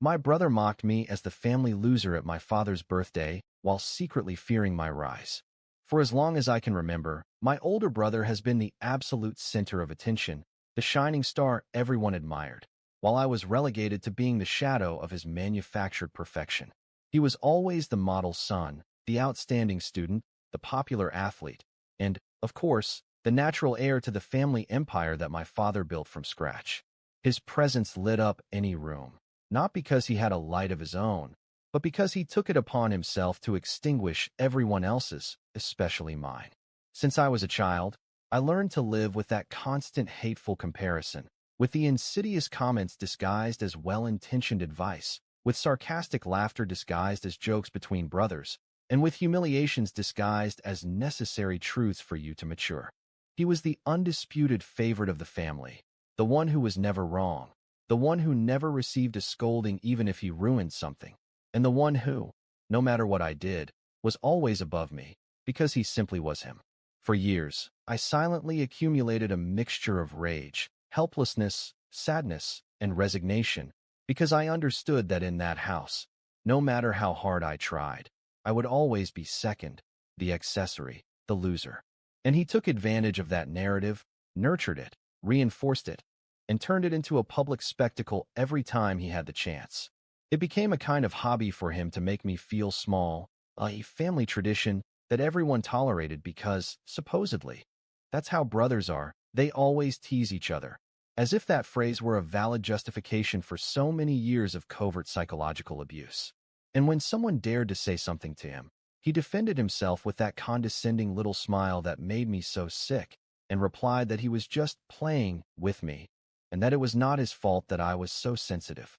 My brother mocked me as the family loser at my father's birthday while secretly fearing my rise. For as long as I can remember, my older brother has been the absolute center of attention, the shining star everyone admired, while I was relegated to being the shadow of his manufactured perfection. He was always the model son, the outstanding student, the popular athlete, and, of course, the natural heir to the family empire that my father built from scratch. His presence lit up any room, not because he had a light of his own, but because he took it upon himself to extinguish everyone else's, especially mine. Since I was a child, I learned to live with that constant hateful comparison, with the insidious comments disguised as well-intentioned advice, with sarcastic laughter disguised as jokes between brothers, and with humiliations disguised as necessary truths for you to mature. He was the undisputed favorite of the family, the one who was never wrong, the one who never received a scolding even if he ruined something, and the one who, no matter what I did, was always above me, because he simply was him. For years, I silently accumulated a mixture of rage, helplessness, sadness, and resignation, because I understood that in that house, no matter how hard I tried, I would always be second, the accessory, the loser. And he took advantage of that narrative, nurtured it, reinforced it, and turned it into a public spectacle every time he had the chance. It became a kind of hobby for him to make me feel small, a family tradition that everyone tolerated because, supposedly, that's how brothers are. They always tease each other, as if that phrase were a valid justification for so many years of covert psychological abuse. And when someone dared to say something to him, he defended himself with that condescending little smile that made me so sick, and replied that he was just playing with me, and that it was not his fault that I was so sensitive.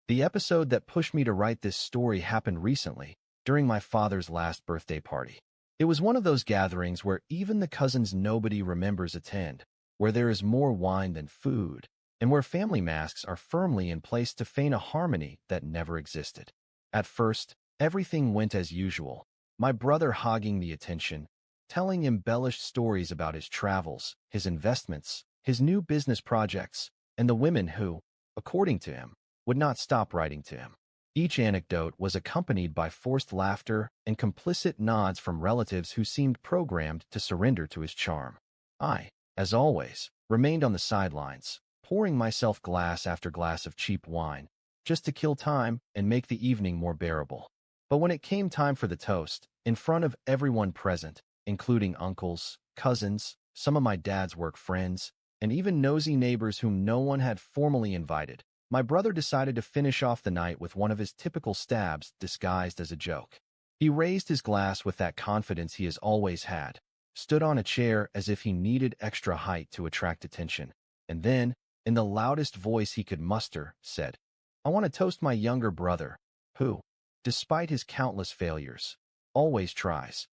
The episode that pushed me to write this story happened recently, during my father's last birthday party. It was one of those gatherings where even the cousins nobody remembers attend, where there is more wine than food, and where family masks are firmly in place to feign a harmony that never existed. At first, everything went as usual, my brother hogging the attention, telling embellished stories about his travels, his investments, his new business projects, and the women who, according to him, would not stop writing to him. Each anecdote was accompanied by forced laughter and complicit nods from relatives who seemed programmed to surrender to his charm. I, as always, remained on the sidelines, pouring myself glass after glass of cheap wine, just to kill time and make the evening more bearable. But when it came time for the toast, in front of everyone present, including uncles, cousins, some of my dad's work friends, and even nosy neighbors whom no one had formally invited, my brother decided to finish off the night with one of his typical stabs disguised as a joke. He raised his glass with that confidence he has always had, stood on a chair as if he needed extra height to attract attention, and then, in the loudest voice he could muster, said, "I want to toast my younger brother, who, despite his countless failures, always tries.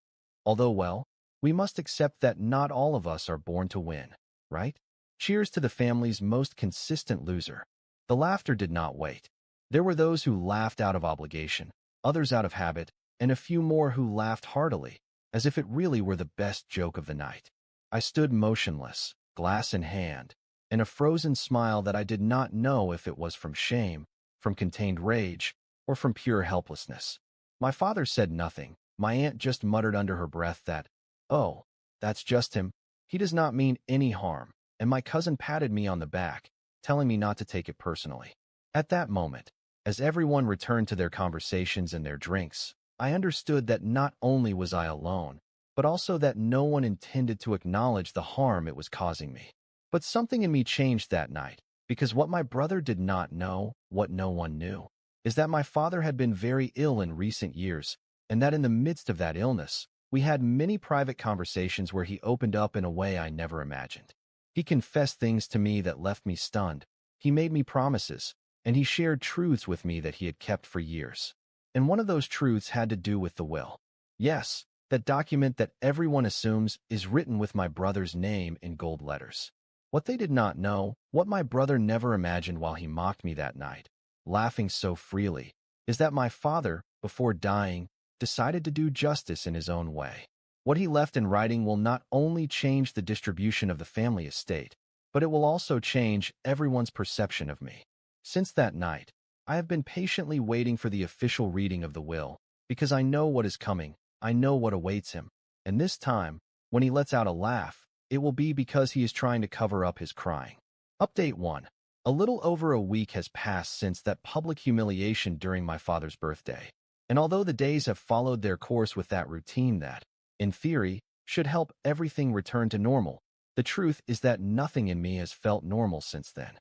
Although, well, we must accept that not all of us are born to win, right? Cheers to the family's most consistent loser." The laughter did not wait. There were those who laughed out of obligation, others out of habit, and a few more who laughed heartily, as if it really were the best joke of the night. I stood motionless, glass in hand, and a frozen smile that I did not know if it was from shame, from contained rage, or from pure helplessness. My father said nothing. My aunt just muttered under her breath that, "Oh, that's just him. He does not mean any harm," and my cousin patted me on the back, telling me not to take it personally. At that moment, as everyone returned to their conversations and their drinks, I understood that not only was I alone, but also that no one intended to acknowledge the harm it was causing me. But something in me changed that night, because what my brother did not know, what no one knew, is that my father had been very ill in recent years, and that in the midst of that illness, we had many private conversations where he opened up in a way I never imagined. He confessed things to me that left me stunned. He made me promises, and he shared truths with me that he had kept for years. And one of those truths had to do with the will. Yes, that document that everyone assumes is written with my brother's name in gold letters. What they did not know, what my brother never imagined while he mocked me that night, laughing so freely, is that my father, before dying, decided to do justice in his own way. What he left in writing will not only change the distribution of the family estate, but it will also change everyone's perception of me. Since that night, I have been patiently waiting for the official reading of the will, because I know what is coming, I know what awaits him, and this time, when he lets out a laugh, it will be because he is trying to cover up his crying. Update 1. A little over a week has passed since that public humiliation during my father's birthday. And although the days have followed their course with that routine that, in theory, should help everything return to normal, the truth is that nothing in me has felt normal since then.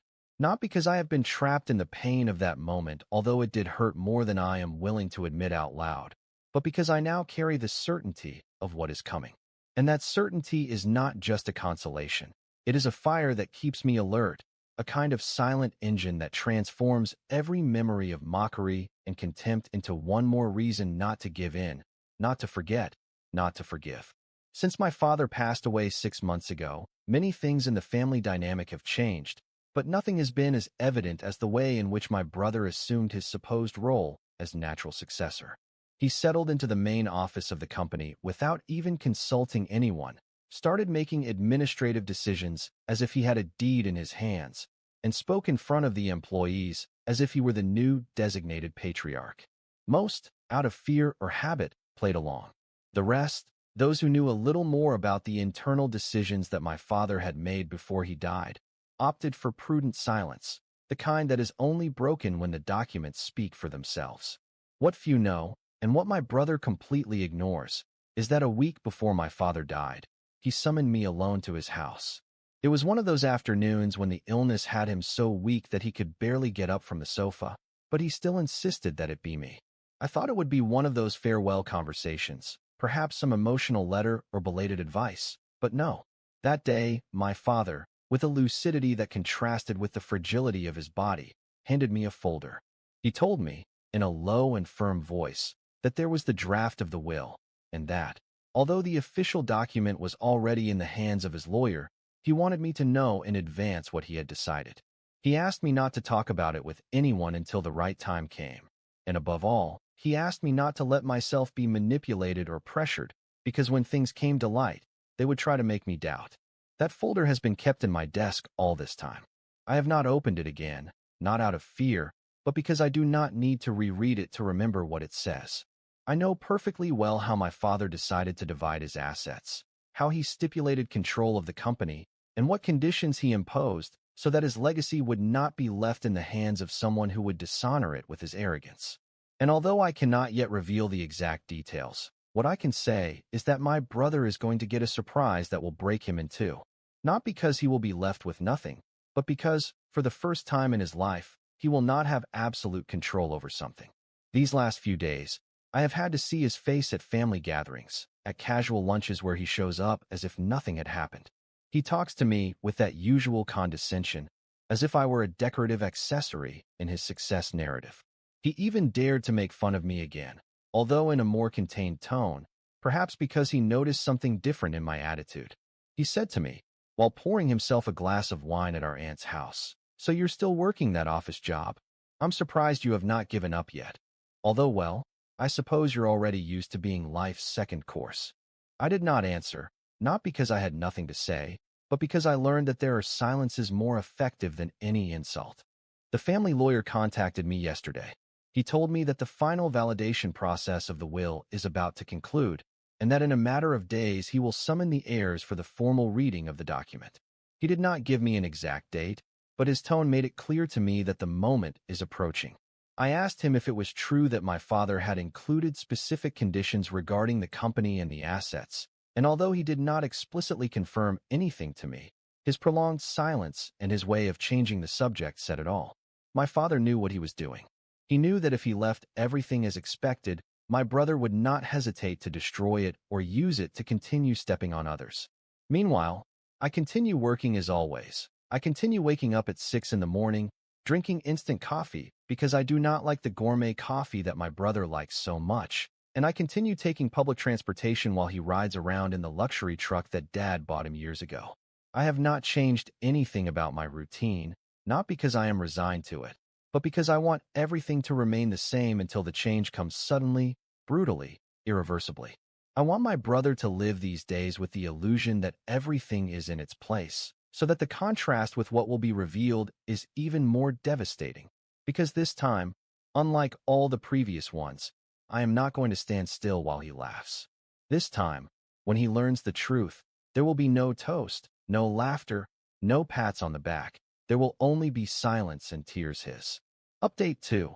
Not because I have been trapped in the pain of that moment, although it did hurt more than I am willing to admit out loud, but because I now carry the certainty of what is coming. And that certainty is not just a consolation. It is a fire that keeps me alert, a kind of silent engine that transforms every memory of mockery and contempt into one more reason not to give in, not to forget, not to forgive. Since my father passed away 6 months ago, many things in the family dynamic have changed, but nothing has been as evident as the way in which my brother assumed his supposed role as natural successor. He settled into the main office of the company without even consulting anyone, started making administrative decisions as if he had a deed in his hands, and spoke in front of the employees as if he were the new designated patriarch. Most, out of fear or habit, played along. The rest, those who knew a little more about the internal decisions that my father had made before he died, opted for prudent silence, the kind that is only broken when the documents speak for themselves. What few know, and what my brother completely ignores, is that a week before my father died, he summoned me alone to his house. It was one of those afternoons when the illness had him so weak that he could barely get up from the sofa, but he still insisted that it be me. I thought it would be one of those farewell conversations, perhaps some emotional letter or belated advice, but no. That day, my father, with a lucidity that contrasted with the fragility of his body, handed me a folder. He told me, in a low and firm voice, that there was the draft of the will, and that, although the official document was already in the hands of his lawyer, he wanted me to know in advance what he had decided. He asked me not to talk about it with anyone until the right time came. And above all, he asked me not to let myself be manipulated or pressured, because when things came to light, they would try to make me doubt. That folder has been kept in my desk all this time. I have not opened it again, not out of fear, but because I do not need to reread it to remember what it says. I know perfectly well how my father decided to divide his assets, how he stipulated control of the company, and what conditions he imposed so that his legacy would not be left in the hands of someone who would dishonor it with his arrogance. And although I cannot yet reveal the exact details, what I can say is that my brother is going to get a surprise that will break him in two. Not because he will be left with nothing, but because, for the first time in his life, he will not have absolute control over something. These last few days, I have had to see his face at family gatherings, at casual lunches where he shows up as if nothing had happened. He talks to me with that usual condescension, as if I were a decorative accessory in his success narrative. He even dared to make fun of me again, although in a more contained tone, perhaps because he noticed something different in my attitude. He said to me, while pouring himself a glass of wine at our aunt's house, "So you're still working that office job? I'm surprised you have not given up yet. Although, well, I suppose you're already used to being life's second course." I did not answer, not because I had nothing to say, but because I learned that there are silences more effective than any insult. The family lawyer contacted me yesterday. He told me that the final validation process of the will is about to conclude, and that in a matter of days he will summon the heirs for the formal reading of the document. He did not give me an exact date, but his tone made it clear to me that the moment is approaching. I asked him if it was true that my father had included specific conditions regarding the company and the assets, and although he did not explicitly confirm anything to me, his prolonged silence and his way of changing the subject said it all. My father knew what he was doing. He knew that if he left everything as expected, my brother would not hesitate to destroy it or use it to continue stepping on others. Meanwhile, I continue working as always. I continue waking up at 6 in the morning, drinking instant coffee because I do not like the gourmet coffee that my brother likes so much, and I continue taking public transportation while he rides around in the luxury truck that Dad bought him years ago. I have not changed anything about my routine, not because I am resigned to it, but because I want everything to remain the same until the change comes suddenly, brutally, irreversibly. I want my brother to live these days with the illusion that everything is in its place, so that the contrast with what will be revealed is even more devastating. Because this time, Unlike all the previous ones, I am not going to stand still while he laughs. This time, when he learns the truth, there will be no toast, no laughter, no pats on the back. There will only be silence and tears hiss. Update 2.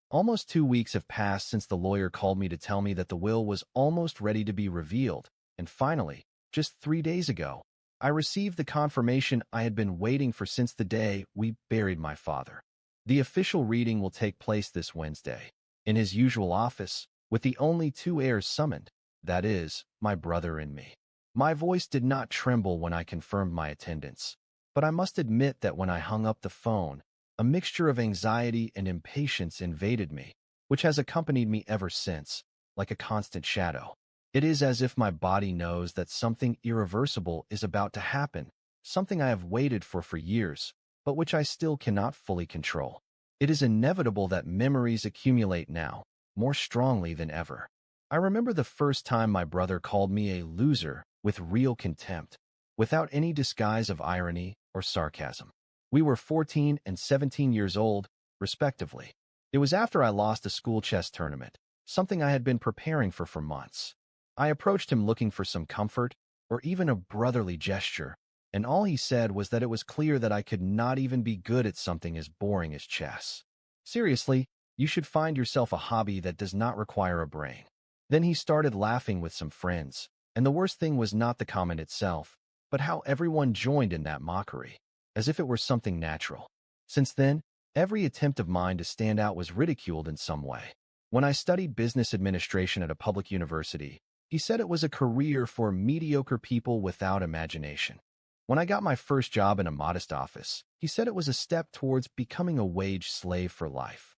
Almost 2 weeks have passed since the lawyer called me to tell me that the will was almost ready to be revealed, and finally, just 3 days ago, I received the confirmation I had been waiting for since the day we buried my father. The official reading will take place this Wednesday, in his usual office, with the only two heirs summoned, that is, my brother and me. My voice did not tremble when I confirmed my attendance, but I must admit that when I hung up the phone, a mixture of anxiety and impatience invaded me, which has accompanied me ever since, like a constant shadow. It is as if my body knows that something irreversible is about to happen, something I have waited for years, but which I still cannot fully control. It is inevitable that memories accumulate now, more strongly than ever. I remember the first time my brother called me a loser with real contempt, without any disguise of irony or sarcasm. We were 14 and 17 years old, respectively. It was after I lost a school chess tournament, something I had been preparing for months. I approached him looking for some comfort, or even a brotherly gesture, and all he said was that it was clear that I could not even be good at something as boring as chess. Seriously, you should find yourself a hobby that does not require a brain. Then he started laughing with some friends, and the worst thing was not the comment itself, but how everyone joined in that mockery, as if it were something natural. Since then, every attempt of mine to stand out was ridiculed in some way. When I studied business administration at a public university, he said it was a career for mediocre people without imagination. When I got my first job in a modest office, he said it was a step towards becoming a wage slave for life.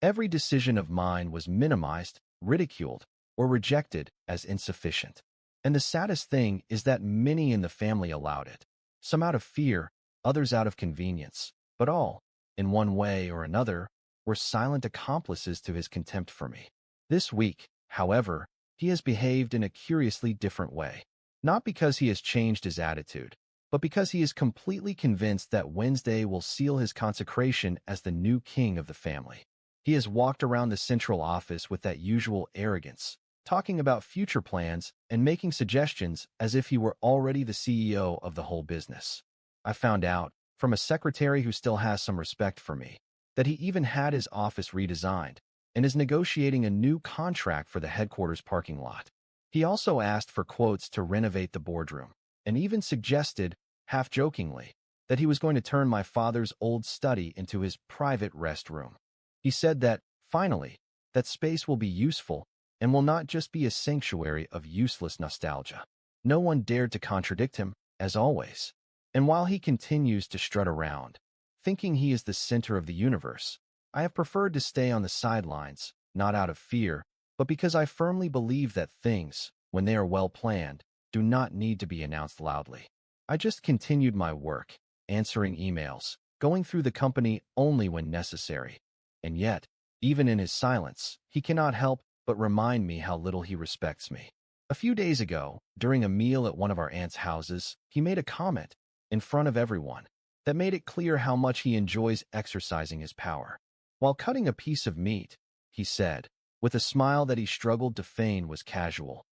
Every decision of mine was minimized, ridiculed, or rejected as insufficient. And the saddest thing is that many in the family allowed it, some out of fear, others out of convenience, but all, in one way or another, were silent accomplices to his contempt for me. This week, however, he has behaved in a curiously different way, not because he has changed his attitude, but because he is completely convinced that Wednesday will seal his consecration as the new king of the family. He has walked around the central office with that usual arrogance, talking about future plans and making suggestions as if he were already the CEO of the whole business. I found out, from a secretary who still has some respect for me, that he even had his office redesigned and is negotiating a new contract for the headquarters parking lot. He also asked for quotes to renovate the boardroom, and even suggested, half-jokingly, that he was going to turn my father's old study into his private restroom. He said that, finally, that space will be useful and will not just be a sanctuary of useless nostalgia. No one dared to contradict him, as always. And while he continues to strut around, thinking he is the center of the universe, I have preferred to stay on the sidelines, not out of fear, but because I firmly believe that things, when they are well planned, do not need to be announced loudly. I just continued my work, answering emails, going through the company only when necessary. And yet, even in his silence, he cannot help but remind me how little he respects me. A few days ago, during a meal at one of our aunt's houses, he made a comment, in front of everyone, that made it clear how much he enjoys exercising his power. While cutting a piece of meat, he said, with a smile that he struggled to feign was casual,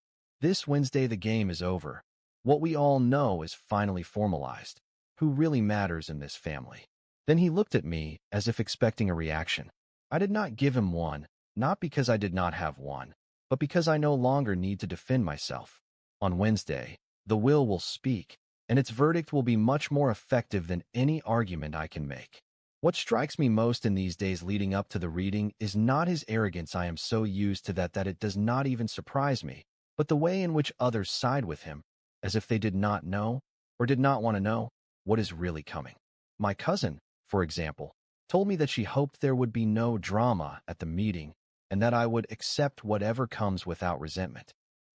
"This Wednesday the game is over. What we all know is finally formalized. Who really matters in this family?" Then he looked at me as if expecting a reaction. I did not give him one, not because I did not have one, but because I no longer need to defend myself. On Wednesday, the will speak, and its verdict will be much more effective than any argument I can make. What strikes me most in these days leading up to the reading is not his arrogance. I am so used to that it does not even surprise me, but the way in which others side with him, as if they did not know, or did not want to know, what is really coming. My cousin, for example, told me that she hoped there would be no drama at the meeting and that I would accept whatever comes without resentment.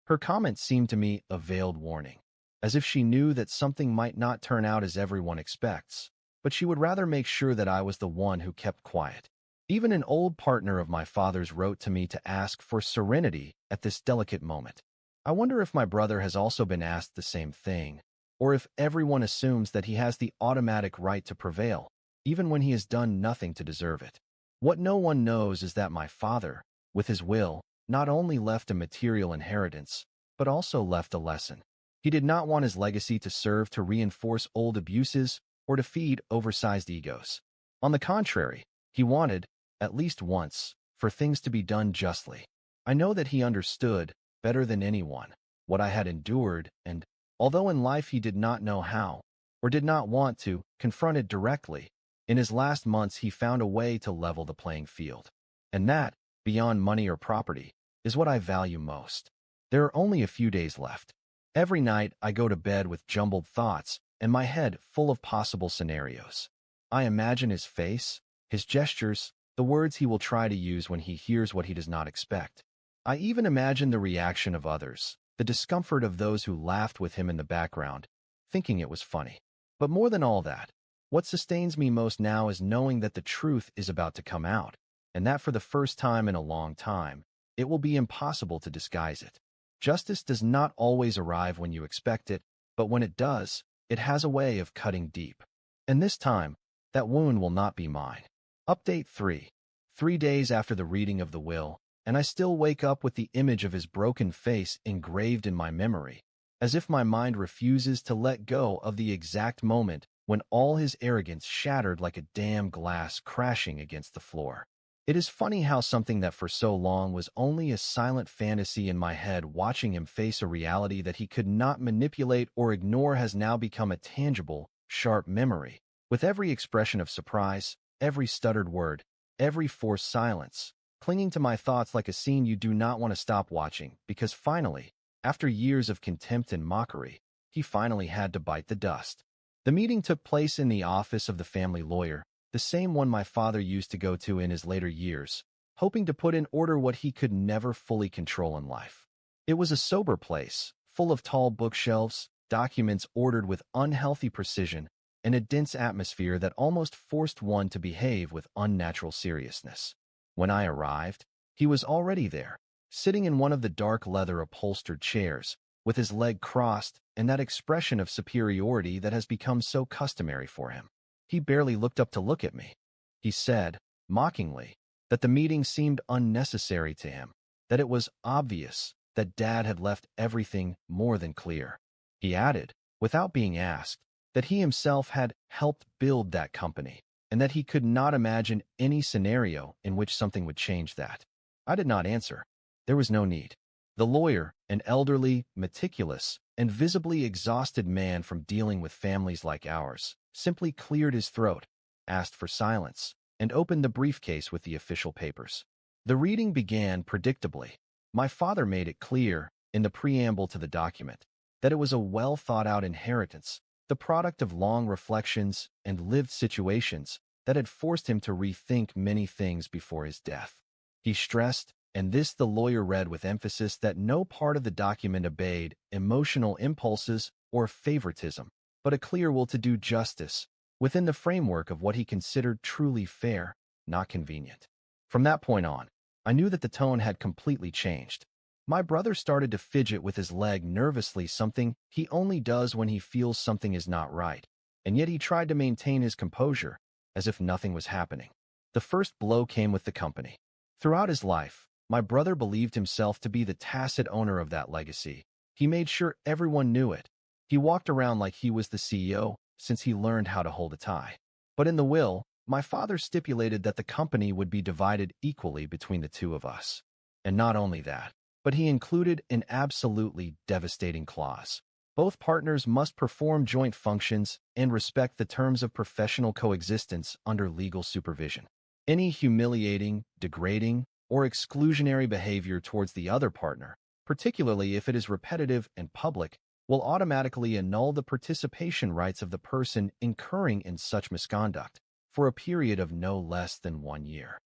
Her comment seemed to me a veiled warning, as if she knew that something might not turn out as everyone expects, but she would rather make sure that I was the one who kept quiet. Even an old partner of my father's wrote to me to ask for serenity at this delicate moment. I wonder if my brother has also been asked the same thing, or if everyone assumes that he has the automatic right to prevail, even when he has done nothing to deserve it. What no one knows is that my father, with his will, not only left a material inheritance, but also left a lesson. He did not want his legacy to serve to reinforce old abuses or to feed oversized egos. On the contrary, he wanted, at least once, for things to be done justly. I know that he understood, better than anyone, what I had endured, and, although in life he did not know how, or did not want to, confront it directly, in his last months he found a way to level the playing field. And that, beyond money or property, is what I value most. There are only a few days left. Every night I go to bed with jumbled thoughts and my head full of possible scenarios. I imagine his face, his gestures, the words he will try to use when he hears what he does not expect. I even imagine the reaction of others, the discomfort of those who laughed with him in the background, thinking it was funny. But more than all that, what sustains me most now is knowing that the truth is about to come out, and that for the first time in a long time, it will be impossible to disguise it. Justice does not always arrive when you expect it, but when it does, it has a way of cutting deep. And this time, that wound will not be mine. Update 3. 3 days after the reading of the will, and I still wake up with the image of his broken face engraved in my memory, as if my mind refuses to let go of the exact moment when all his arrogance shattered like a damn glass crashing against the floor. It is funny how something that for so long was only a silent fantasy in my head, watching him face a reality that he could not manipulate or ignore, has now become a tangible, sharp memory. With every expression of surprise, every stuttered word, every forced silence, clinging to my thoughts like a scene you do not want to stop watching, because finally, after years of contempt and mockery, he finally had to bite the dust. The meeting took place in the office of the family lawyer, the same one my father used to go to in his later years, hoping to put in order what he could never fully control in life. It was a sober place, full of tall bookshelves, documents ordered with unhealthy precision, and a dense atmosphere that almost forced one to behave with unnatural seriousness. When I arrived, he was already there, sitting in one of the dark leather-upholstered chairs, with his leg crossed and that expression of superiority that has become so customary for him. He barely looked up to look at me. He said, mockingly, that the meeting seemed unnecessary to him, that it was obvious that Dad had left everything more than clear. He added, without being asked, that he himself had helped build that company, and that he could not imagine any scenario in which something would change that. I did not answer. There was no need. The lawyer, an elderly, meticulous, and visibly exhausted man from dealing with families like ours, simply cleared his throat, asked for silence, and opened the briefcase with the official papers. The reading began predictably. My father made it clear, in the preamble to the document, that it was a well-thought-out inheritance, the product of long reflections and lived situations that had forced him to rethink many things before his death. He stressed, and this the lawyer read with emphasis, that no part of the document obeyed emotional impulses or favoritism, but a clear will to do justice, within the framework of what he considered truly fair, not convenient. From that point on, I knew that the tone had completely changed. My brother started to fidget with his leg nervously, something he only does when he feels something is not right, and yet he tried to maintain his composure, as if nothing was happening. The first blow came with the company. Throughout his life, my brother believed himself to be the tacit owner of that legacy. He made sure everyone knew it. He walked around like he was the CEO, since he learned how to hold a tie. But in the will, my father stipulated that the company would be divided equally between the two of us. And not only that, but he included an absolutely devastating clause. Both partners must perform joint functions and respect the terms of professional coexistence under legal supervision. Any humiliating, degrading, or exclusionary behavior towards the other partner, particularly if it is repetitive and public, will automatically annul the participation rights of the person incurring in such misconduct for a period of no less than 1 year.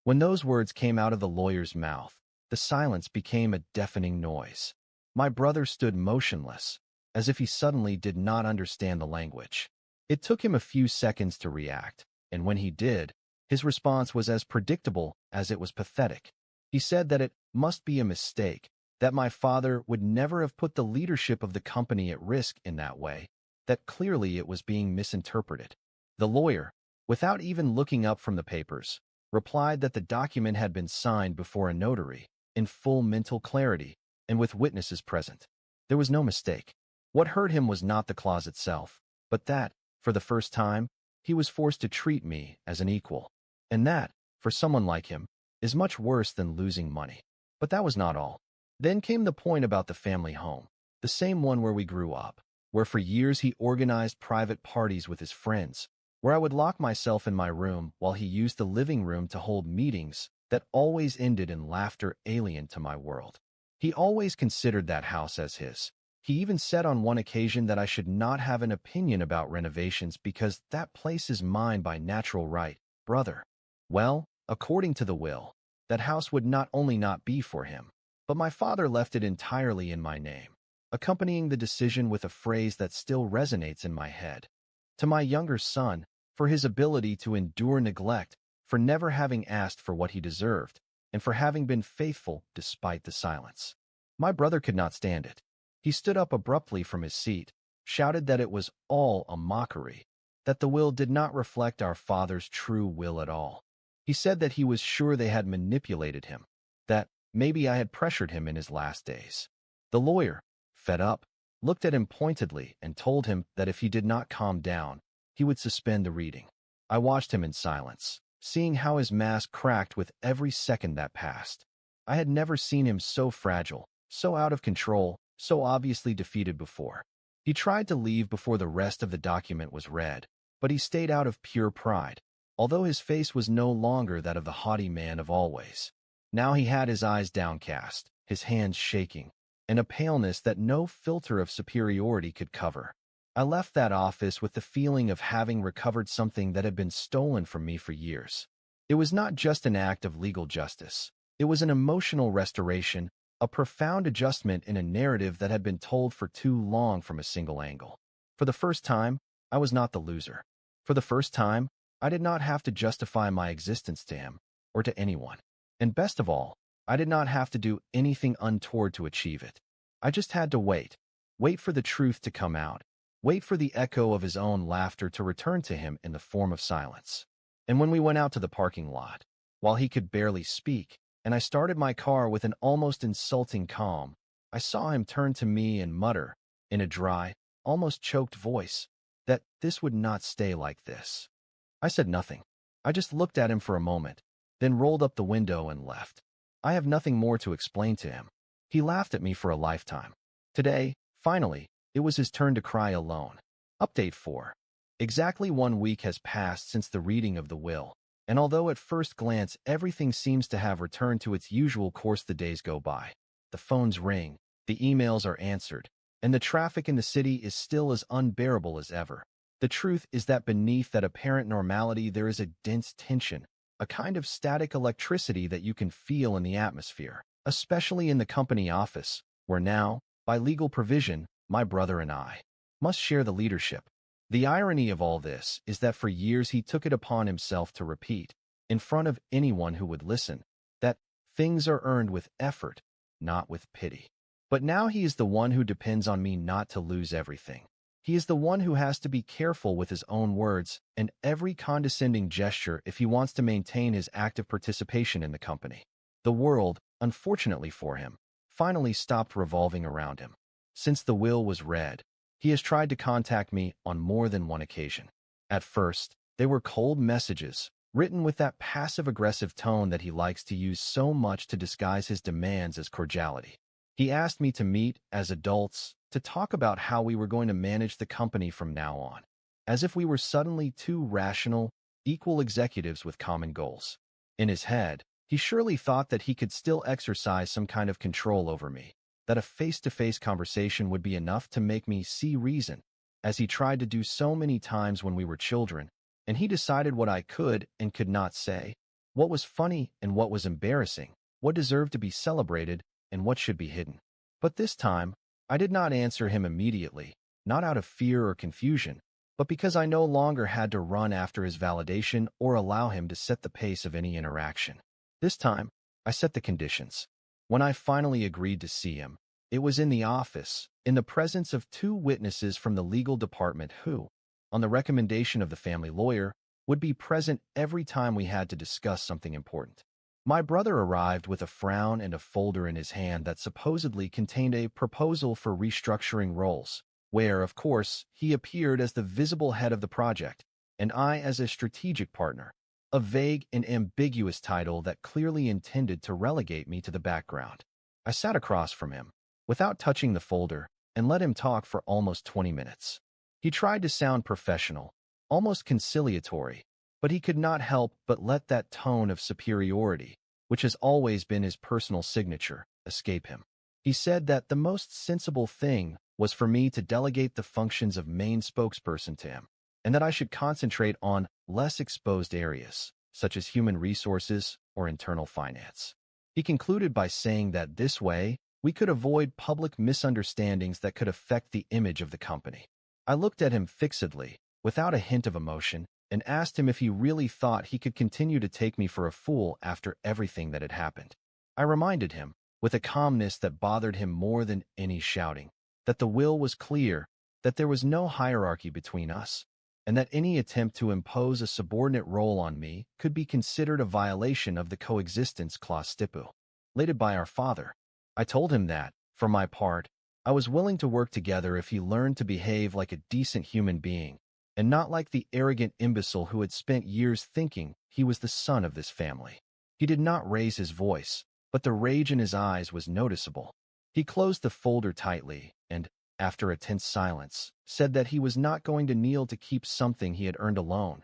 When those words came out of the lawyer's mouth, the silence became a deafening noise. My brother stood motionless, as if he suddenly did not understand the language. It took him a few seconds to react, and when he did, his response was as predictable as it was pathetic. He said that it must be a mistake, that my father would never have put the leadership of the company at risk in that way, that clearly it was being misinterpreted. The lawyer, without even looking up from the papers, replied that the document had been signed before a notary, in full mental clarity, and with witnesses present. There was no mistake. What hurt him was not the clause itself, but that, for the first time, he was forced to treat me as an equal. And that, for someone like him, is much worse than losing money. But that was not all. Then came the point about the family home, the same one where we grew up, where for years he organized private parties with his friends, where I would lock myself in my room while he used the living room to hold meetings that always ended in laughter alien to my world. He always considered that house as his. He even said on one occasion that I should not have an opinion about renovations because that place is mine by natural right, brother. Well, according to the will, that house would not only not be for him, but my father left it entirely in my name, accompanying the decision with a phrase that still resonates in my head. To my younger son, for his ability to endure neglect, for never having asked for what he deserved, and for having been faithful despite the silence. My brother could not stand it. He stood up abruptly from his seat, shouted that it was all a mockery, that the will did not reflect our father's true will at all. He said that he was sure they had manipulated him, that maybe I had pressured him in his last days. The lawyer, fed up, looked at him pointedly and told him that if he did not calm down, he would suspend the reading. I watched him in silence, seeing how his mask cracked with every second that passed. I had never seen him so fragile, so out of control, so obviously defeated before. He tried to leave before the rest of the document was read, but he stayed out of pure pride, although his face was no longer that of the haughty man of always. Now he had his eyes downcast, his hands shaking, and a paleness that no filter of superiority could cover. I left that office with the feeling of having recovered something that had been stolen from me for years. It was not just an act of legal justice. It was an emotional restoration, a profound adjustment in a narrative that had been told for too long from a single angle. For the first time, I was not the loser. For the first time, I did not have to justify my existence to him, or to anyone. And best of all, I did not have to do anything untoward to achieve it. I just had to wait for the truth to come out, wait for the echo of his own laughter to return to him in the form of silence. And when we went out to the parking lot, while he could barely speak, and I started my car with an almost insulting calm, I saw him turn to me and mutter, in a dry, almost choked voice, that this would not stay like this. I said nothing. I just looked at him for a moment, then rolled up the window and left. I have nothing more to explain to him. He laughed at me for a lifetime. Today, finally, it was his turn to cry alone. Update 4. Exactly 1 week has passed since the reading of the will, and although at first glance everything seems to have returned to its usual course, the days go by. The phones ring, the emails are answered, and the traffic in the city is still as unbearable as ever. The truth is that beneath that apparent normality there is a dense tension, a kind of static electricity that you can feel in the atmosphere, especially in the company office, where now, by legal provision, my brother and I must share the leadership. The irony of all this is that for years he took it upon himself to repeat, in front of anyone who would listen, that things are earned with effort, not with pity. But now he is the one who depends on me not to lose everything. He is the one who has to be careful with his own words and every condescending gesture if he wants to maintain his active participation in the company. The world, unfortunately for him, finally stopped revolving around him. Since the will was read, he has tried to contact me on more than one occasion. At first, they were cold messages, written with that passive-aggressive tone that he likes to use so much to disguise his demands as cordiality. He asked me to meet as adults, to talk about how we were going to manage the company from now on, as if we were suddenly two rational, equal executives with common goals. In his head, he surely thought that he could still exercise some kind of control over me, that a face-to-face conversation would be enough to make me see reason, as he tried to do so many times when we were children, and he decided what I could and could not say, what was funny and what was embarrassing, what deserved to be celebrated and what should be hidden. But this time, I did not answer him immediately, not out of fear or confusion, but because I no longer had to run after his validation or allow him to set the pace of any interaction. This time, I set the conditions. When I finally agreed to see him, it was in the office, in the presence of 2 witnesses from the legal department who, on the recommendation of the family lawyer, would be present every time we had to discuss something important. My brother arrived with a frown and a folder in his hand that supposedly contained a proposal for restructuring roles, where, of course, he appeared as the visible head of the project, and I as a strategic partner, a vague and ambiguous title that clearly intended to relegate me to the background. I sat across from him, without touching the folder, and let him talk for almost 20 minutes. He tried to sound professional, almost conciliatory, but he could not help but let that tone of superiority, which has always been his personal signature, escape him. He said that the most sensible thing was for me to delegate the functions of main spokesperson to him, and that I should concentrate on less exposed areas, such as human resources or internal finance. He concluded by saying that this way, we could avoid public misunderstandings that could affect the image of the company. I looked at him fixedly, without a hint of emotion, and asked him if he really thought he could continue to take me for a fool after everything that had happened. I reminded him, with a calmness that bothered him more than any shouting, that the will was clear, that there was no hierarchy between us, and that any attempt to impose a subordinate role on me could be considered a violation of the coexistence clause stipulated by our father. I told him that, for my part, I was willing to work together if he learned to behave like a decent human being, and not like the arrogant imbecile who had spent years thinking he was the son of this family. He did not raise his voice, but the rage in his eyes was noticeable. He closed the folder tightly and, after a tense silence, said that he was not going to kneel to keep something he had earned alone,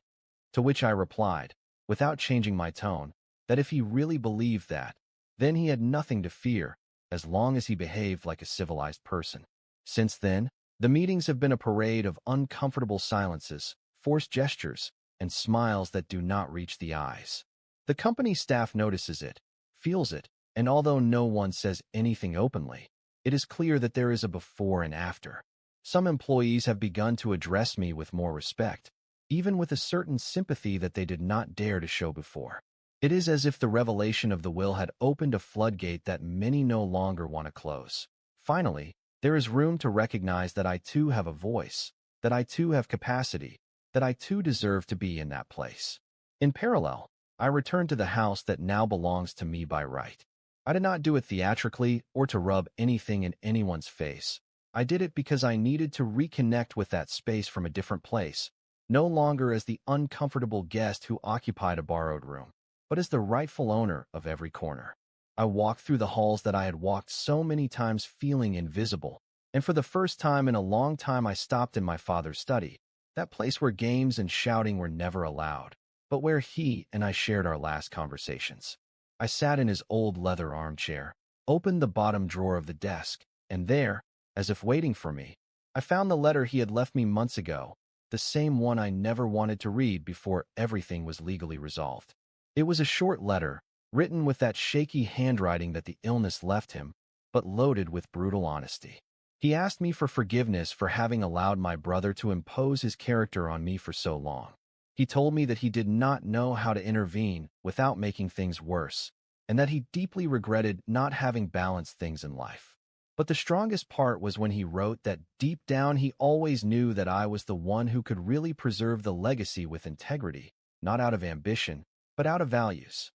to which I replied, without changing my tone, that if he really believed that, then he had nothing to fear, as long as he behaved like a civilized person. Since then, the meetings have been a parade of uncomfortable silences, forced gestures, and smiles that do not reach the eyes. The company staff notices it, feels it, and although no one says anything openly, it is clear that there is a before and after. Some employees have begun to address me with more respect, even with a certain sympathy that they did not dare to show before. It is as if the revelation of the will had opened a floodgate that many no longer want to close. Finally, there is room to recognize that I too have a voice, that I too have capacity, that I too deserve to be in that place. In parallel, I returned to the house that now belongs to me by right. I did not do it theatrically or to rub anything in anyone's face. I did it because I needed to reconnect with that space from a different place, no longer as the uncomfortable guest who occupied a borrowed room, but as the rightful owner of every corner. I walked through the halls that I had walked so many times feeling invisible, and for the first time in a long time I stopped in my father's study, that place where games and shouting were never allowed, but where he and I shared our last conversations. I sat in his old leather armchair, opened the bottom drawer of the desk, and there, as if waiting for me, I found the letter he had left me months ago, the same one I never wanted to read before everything was legally resolved. It was a short letter, written with that shaky handwriting that the illness left him, but loaded with brutal honesty. He asked me for forgiveness for having allowed my brother to impose his character on me for so long. He told me that he did not know how to intervene without making things worse, and that he deeply regretted not having balanced things in life. But the strongest part was when he wrote that deep down he always knew that I was the one who could really preserve the legacy with integrity, not out of ambition, but out of values.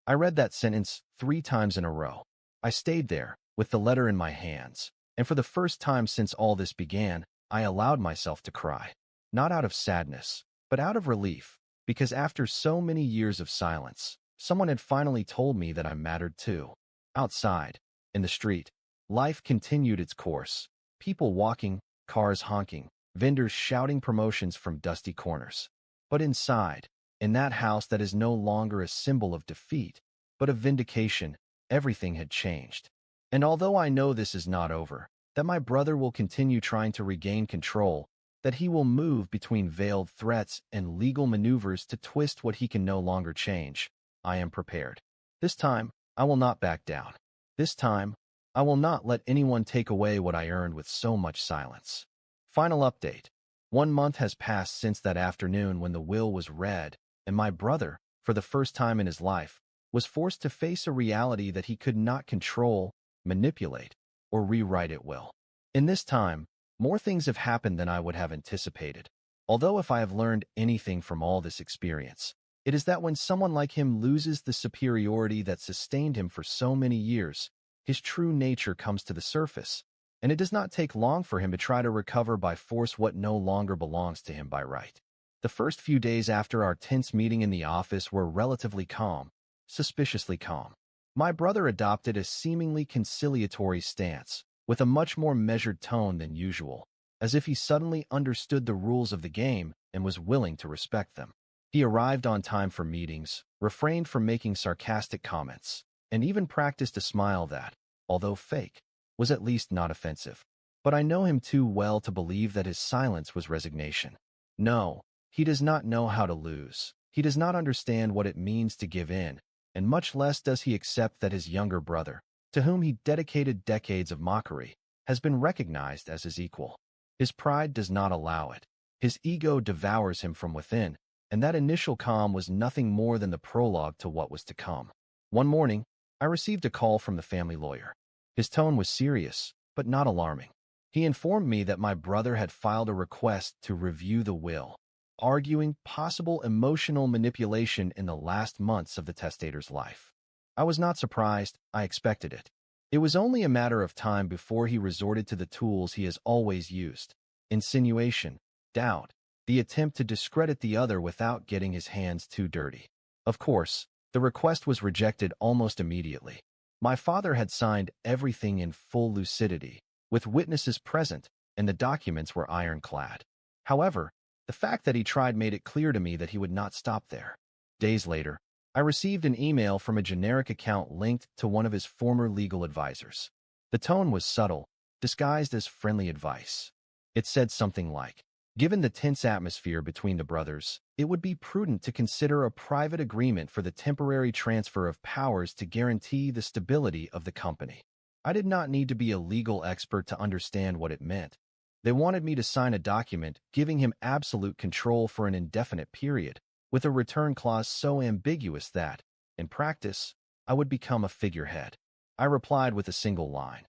I read that sentence 3 times in a row. I stayed there, with the letter in my hands, and for the first time since all this began, I allowed myself to cry. Not out of sadness, but out of relief, because after so many years of silence, someone had finally told me that I mattered too. Outside, in the street, life continued its course. People walking, cars honking, vendors shouting promotions from dusty corners. But inside, in that house that is no longer a symbol of defeat, but of vindication, everything had changed. And although I know this is not over, that my brother will continue trying to regain control, that he will move between veiled threats and legal maneuvers to twist what he can no longer change, I am prepared. This time, I will not back down. This time, I will not let anyone take away what I earned with so much silence. Final update. 1 month has passed since that afternoon when the will was read, and my brother, for the first time in his life, was forced to face a reality that he could not control, manipulate, or rewrite at will. In this time, more things have happened than I would have anticipated. Although if I have learned anything from all this experience, it is that when someone like him loses the superiority that sustained him for so many years, his true nature comes to the surface, and it does not take long for him to try to recover by force what no longer belongs to him by right. The first few days after our tense meeting in the office were relatively calm, suspiciously calm. My brother adopted a seemingly conciliatory stance, with a much more measured tone than usual, as if he suddenly understood the rules of the game and was willing to respect them. He arrived on time for meetings, refrained from making sarcastic comments, and even practiced a smile that, although fake, was at least not offensive. But I know him too well to believe that his silence was resignation. No, he does not know how to lose. He does not understand what it means to give in, and much less does he accept that his younger brother, to whom he dedicated decades of mockery, has been recognized as his equal. His pride does not allow it. His ego devours him from within, and that initial calm was nothing more than the prologue to what was to come. One morning, I received a call from the family lawyer. His tone was serious, but not alarming. He informed me that my brother had filed a request to review the will, arguing possible emotional manipulation in the last months of the testator's life. I was not surprised. I expected it. It was only a matter of time before he resorted to the tools he has always used: insinuation, doubt, the attempt to discredit the other without getting his hands too dirty. Of course, the request was rejected almost immediately. My father had signed everything in full lucidity, with witnesses present, and the documents were ironclad. However, the fact that he tried made it clear to me that he would not stop there. Days later, I received an email from a generic account linked to one of his former legal advisors. The tone was subtle, disguised as friendly advice. It said something like, "Given the tense atmosphere between the brothers, it would be prudent to consider a private agreement for the temporary transfer of powers to guarantee the stability of the company." I did not need to be a legal expert to understand what it meant. They wanted me to sign a document giving him absolute control for an indefinite period, with a return clause so ambiguous that, in practice, I would become a figurehead. I replied with a single line: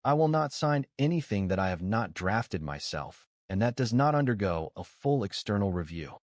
"I will not sign anything that I have not drafted myself, and that does not undergo a full external review."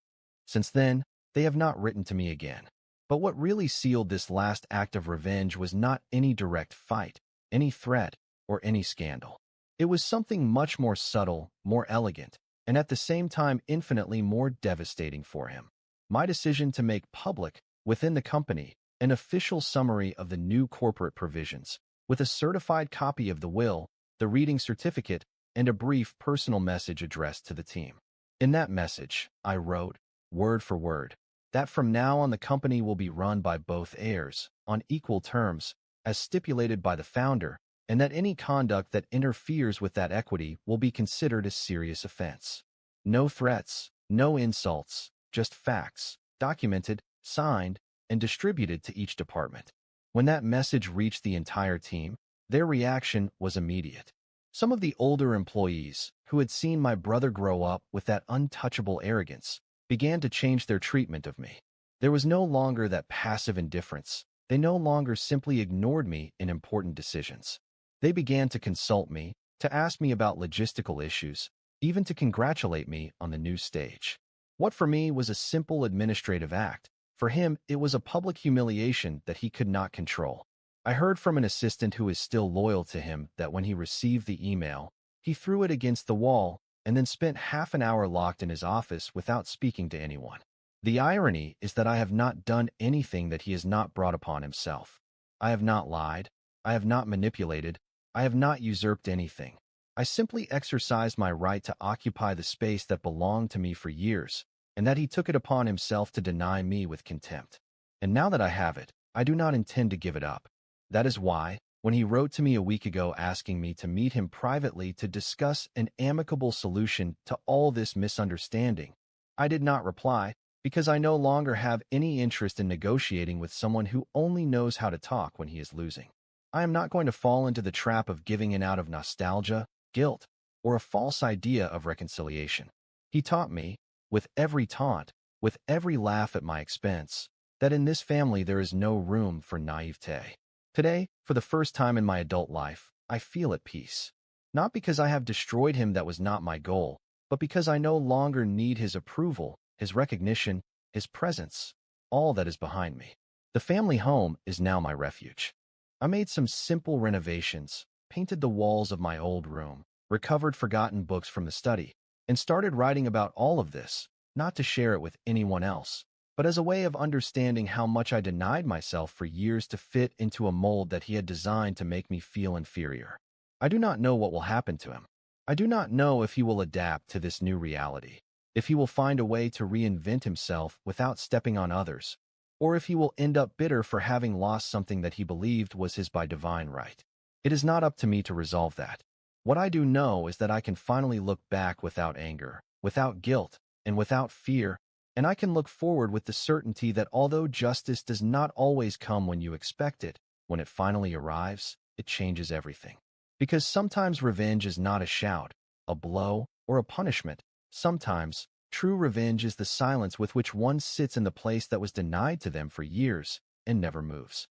Since then, they have not written to me again. But what really sealed this last act of revenge was not any direct fight, any threat, or any scandal. It was something much more subtle, more elegant, and at the same time infinitely more devastating for him. My decision to make public, within the company, an official summary of the new corporate provisions, with a certified copy of the will, the reading certificate, and a brief personal message addressed to the team. In that message, I wrote, word for word, that from now on the company will be run by both heirs, on equal terms, as stipulated by the founder, and that any conduct that interferes with that equity will be considered a serious offense. No threats, no insults, just facts, documented, signed, and distributed to each department. When that message reached the entire team, their reaction was immediate. Some of the older employees, who had seen my brother grow up with that untouchable arrogance, began to change their treatment of me. There was no longer that passive indifference. They no longer simply ignored me in important decisions. They began to consult me, to ask me about logistical issues, even to congratulate me on the new stage. What for me was a simple administrative act, for him it was a public humiliation that he could not control. I heard from an assistant who is still loyal to him that when he received the email, he threw it against the wall and then spent half an hour locked in his office without speaking to anyone. The irony is that I have not done anything that he has not brought upon himself. I have not lied. I have not manipulated. I have not usurped anything. I simply exercised my right to occupy the space that belonged to me for years, and that he took it upon himself to deny me with contempt. And now that I have it, I do not intend to give it up. That is why, when he wrote to me a week ago asking me to meet him privately to discuss an amicable solution to all this misunderstanding, I did not reply, because I no longer have any interest in negotiating with someone who only knows how to talk when he is losing. I am not going to fall into the trap of giving in out of nostalgia, guilt, or a false idea of reconciliation. He taught me, with every taunt, with every laugh at my expense, that in this family there is no room for naivete. Today, for the first time in my adult life, I feel at peace. Not because I have destroyed him, that was not my goal, but because I no longer need his approval, his recognition, his presence, all that is behind me. The family home is now my refuge. I made some simple renovations, painted the walls of my old room, recovered forgotten books from the study, and started writing about all of this, not to share it with anyone else, but as a way of understanding how much I denied myself for years to fit into a mold that he had designed to make me feel inferior. I do not know what will happen to him. I do not know if he will adapt to this new reality, if he will find a way to reinvent himself without stepping on others, or if he will end up bitter for having lost something that he believed was his by divine right. It is not up to me to resolve that. What I do know is that I can finally look back without anger, without guilt, and without fear, and I can look forward with the certainty that although justice does not always come when you expect it, when it finally arrives, it changes everything. Because sometimes revenge is not a shout, a blow, or a punishment. Sometimes, true revenge is the silence with which one sits in the place that was denied to them for years and never moves.